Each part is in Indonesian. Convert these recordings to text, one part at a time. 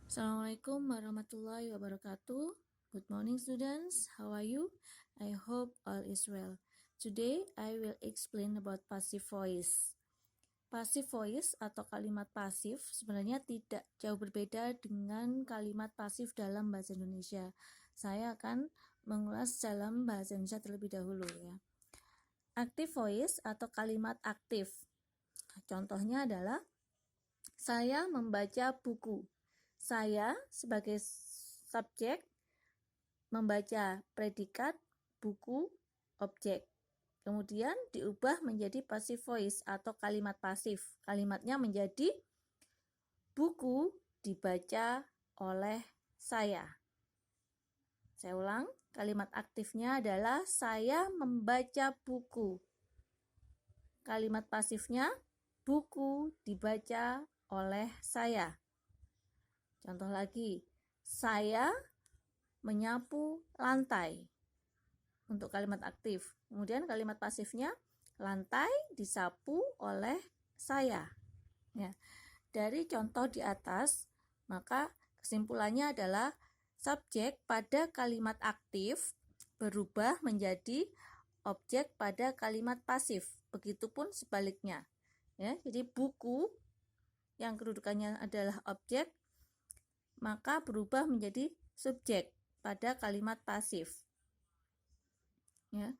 Assalamualaikum warahmatullahi wabarakatuh. Good morning students, how are you? I hope all is well. Today I will explain about passive voice. Passive voice atau kalimat pasif sebenarnya tidak jauh berbeda dengan kalimat pasif dalam bahasa Indonesia. Saya akan mengulas dalam bahasa Indonesia terlebih dahulu ya. Active voice atau kalimat aktif. Contohnya adalah saya membaca buku. Saya sebagai subjek membaca predikat, buku, objek. Kemudian diubah menjadi passive voice atau kalimat pasif. Kalimatnya menjadi buku dibaca oleh saya. Saya ulang, kalimat aktifnya adalah saya membaca buku. Kalimat pasifnya buku dibaca oleh saya. Contoh lagi, saya menyapu lantai untuk kalimat aktif. Kemudian kalimat pasifnya, lantai disapu oleh saya. Ya. Dari contoh di atas, maka kesimpulannya adalah subjek pada kalimat aktif berubah menjadi objek pada kalimat pasif. Begitupun sebaliknya. Ya, jadi buku yang kedudukannya adalah objek, maka berubah menjadi subjek pada kalimat pasif. Ya.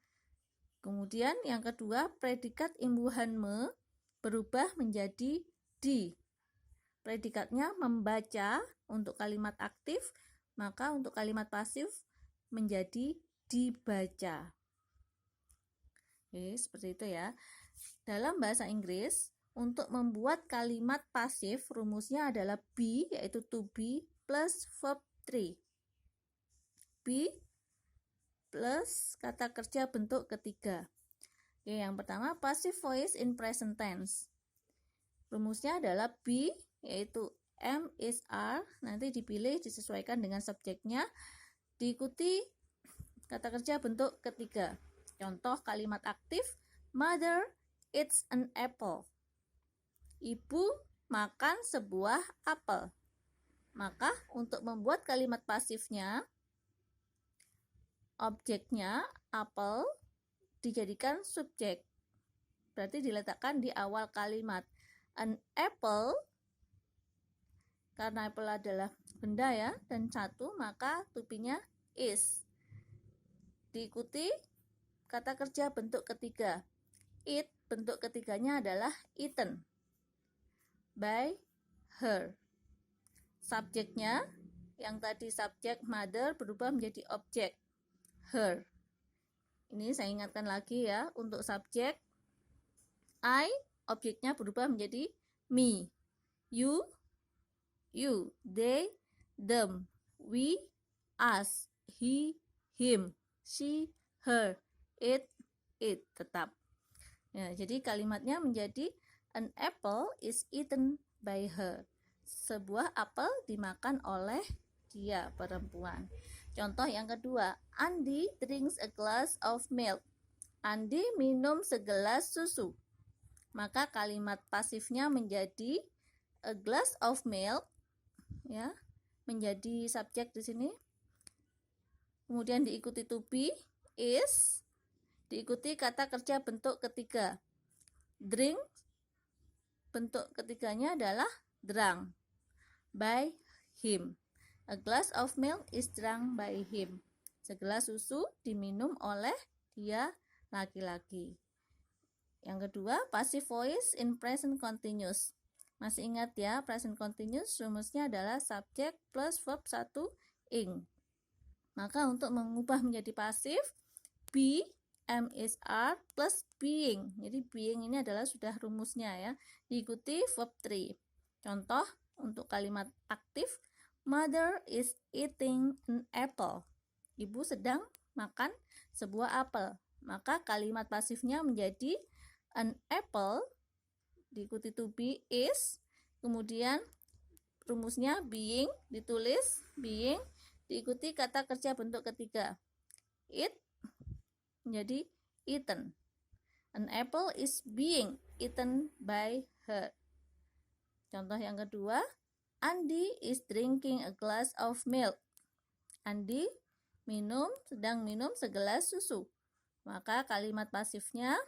Kemudian yang kedua, predikat imbuhan me berubah menjadi di. Predikatnya membaca untuk kalimat aktif, maka untuk kalimat pasif menjadi dibaca. Oke, seperti itu ya. Dalam bahasa Inggris, untuk membuat kalimat pasif, rumusnya adalah be, yaitu to be, plus verb 3. Be plus kata kerja bentuk ketiga. Oke, yang pertama, passive voice in present tense. Rumusnya adalah be, yaitu am, is, are. Nanti dipilih, disesuaikan dengan subjeknya. Diikuti kata kerja bentuk ketiga. Contoh kalimat aktif, Mother eats an apple. Ibu makan sebuah apel. Maka untuk membuat kalimat pasifnya, objeknya apel dijadikan subjek. Berarti diletakkan di awal kalimat. An apple, karena apple adalah benda ya, dan satu, maka tupinya is. Diikuti kata kerja bentuk ketiga. Eat, bentuk ketiganya adalah eaten by her. Subjeknya, yang tadi subjek mother berubah menjadi objek her. Ini saya ingatkan lagi ya, untuk subjek I, objeknya berubah menjadi me. You, they, them, we, us, he, him, she, her, it, tetap. Ya, jadi kalimatnya menjadi an apple is eaten by her. Sebuah apel dimakan oleh dia, perempuan. Contoh yang kedua, Andi drinks a glass of milk. Andi minum segelas susu. Maka kalimat pasifnya menjadi a glass of milk, ya, menjadi subjek di sini. Kemudian diikuti to be, is, diikuti kata kerja bentuk ketiga. Drink, bentuk ketiganya adalah drunk by him. A glass of milk is drunk by him. Segelas susu diminum oleh dia laki-laki. Yang kedua, passive voice in present continuous. Masih ingat ya, present continuous rumusnya adalah subject plus verb 1 ing. Maka untuk mengubah menjadi pasif, be, am, is, are plus being. Jadi being ini adalah sudah rumusnya ya. Diikuti verb 3. Contoh untuk kalimat aktif, Mother is eating an apple. Ibu sedang makan sebuah apel. Maka kalimat pasifnya menjadi an apple, diikuti to be, is, kemudian rumusnya being, ditulis being, diikuti kata kerja bentuk ketiga. Eat menjadi eaten. An apple is being eaten by her. Contoh yang kedua, Andy is drinking a glass of milk. Andy sedang minum segelas susu. Maka kalimat pasifnya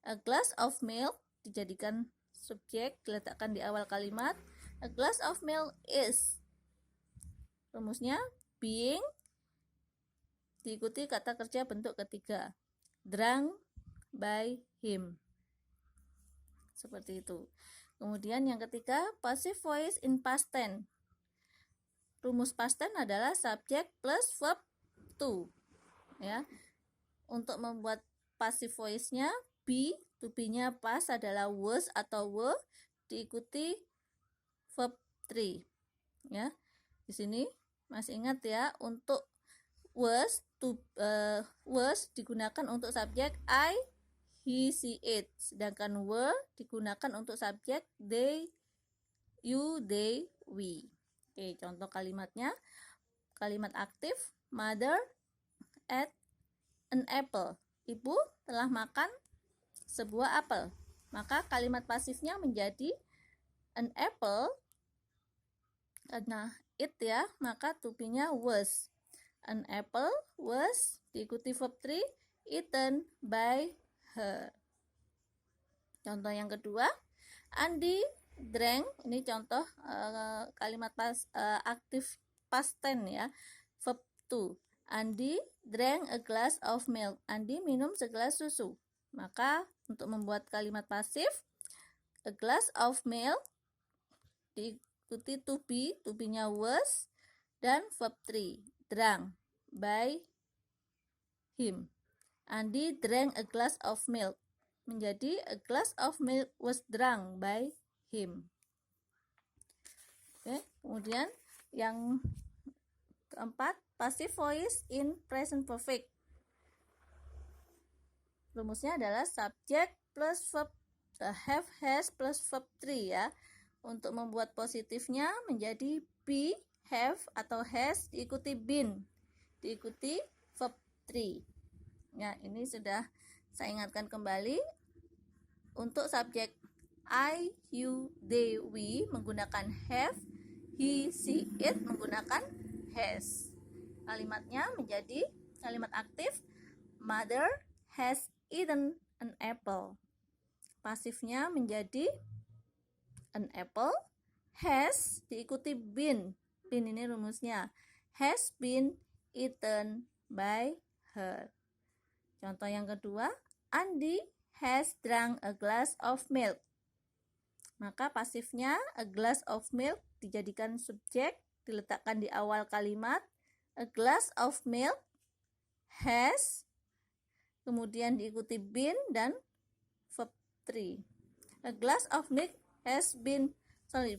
a glass of milk dijadikan subjek, diletakkan di awal kalimat. A glass of milk is, rumusnya being diikuti kata kerja bentuk ketiga, drunk by him. Seperti itu. Kemudian yang ketiga, passive voice in past tense. Rumus past tense adalah subjek plus verb to. Ya. Untuk membuat passive voice-nya, to be-nya past adalah was atau were diikuti verb 3. Ya. Di sini masih ingat ya, untuk was digunakan untuk subjek I, he, she, it. Sedangkan were digunakan untuk subjek they, you, they, we. Oke, contoh kalimatnya. Kalimat aktif, mother ate an apple. Ibu telah makan sebuah apel. Maka kalimat pasifnya menjadi an apple. Karena it ya, maka to be-nya was. An apple was diikuti verb 3 eaten by her. Contoh yang kedua, Andy drank, ini contoh kalimat aktif past tense ya, verb 2. Andy drank a glass of milk. Andy minum segelas susu. Maka untuk membuat kalimat pasif, a glass of milk diikuti to be-nya was dan verb 3, drunk by him. Andy drank a glass of milk. Menjadi a glass of milk was drunk by him. Oke, kemudian yang keempat, passive voice in present perfect. Rumusnya adalah subject plus verb have, has plus verb 3 ya. Untuk membuat positifnya menjadi be, have atau has diikuti been, diikuti verb 3. Ya, ini sudah saya ingatkan kembali. Untuk subjek I, you, they, we menggunakan have, he, she, it menggunakan has. Kalimatnya menjadi kalimat aktif, mother has eaten an apple. Pasifnya menjadi an apple has diikuti been. Been ini rumusnya has been eaten by her. Contoh yang kedua, Andy has drunk a glass of milk. Maka pasifnya a glass of milk dijadikan subjek, diletakkan di awal kalimat. A glass of milk has, kemudian diikuti been dan verb 3. A glass of milk has been,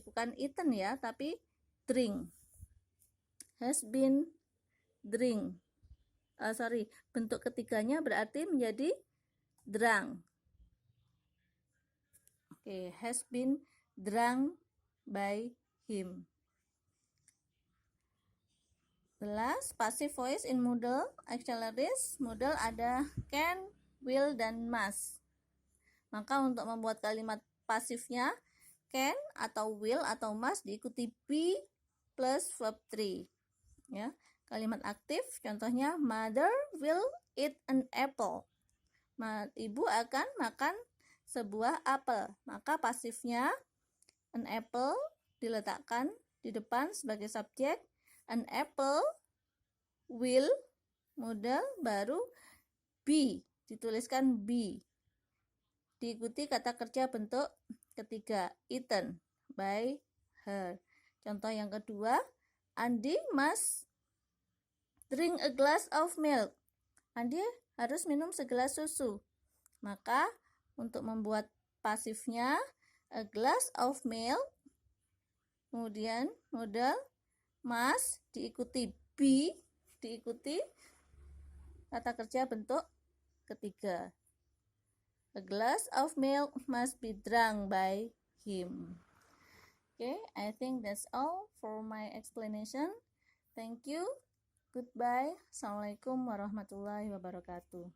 bukan eaten ya, tapi drink. Has been drink. Bentuk ketiganya berarti menjadi drunk. Oke, has been drunk by him. The last, passive voice in modal auxiliaries. Modal ada can, will, dan must. Maka untuk membuat kalimat pasifnya, can atau will atau must diikuti be plus verb 3. Ya, kalimat aktif contohnya mother will eat an apple. Ibu akan makan sebuah apel. Maka pasifnya an apple diletakkan di depan sebagai subjek. An apple will, modal baru be, dituliskan be. Diikuti kata kerja bentuk ketiga, eaten by her. Contoh yang kedua, Andy must drink a glass of milk. Andy harus minum segelas susu. Maka untuk membuat pasifnya a glass of milk, kemudian modal must diikuti be, diikuti kata kerja bentuk ketiga. A glass of milk must be drunk by him. Okay, I think that's all for my explanation. Thank you. Goodbye. Assalamualaikum warahmatullahi wabarakatuh.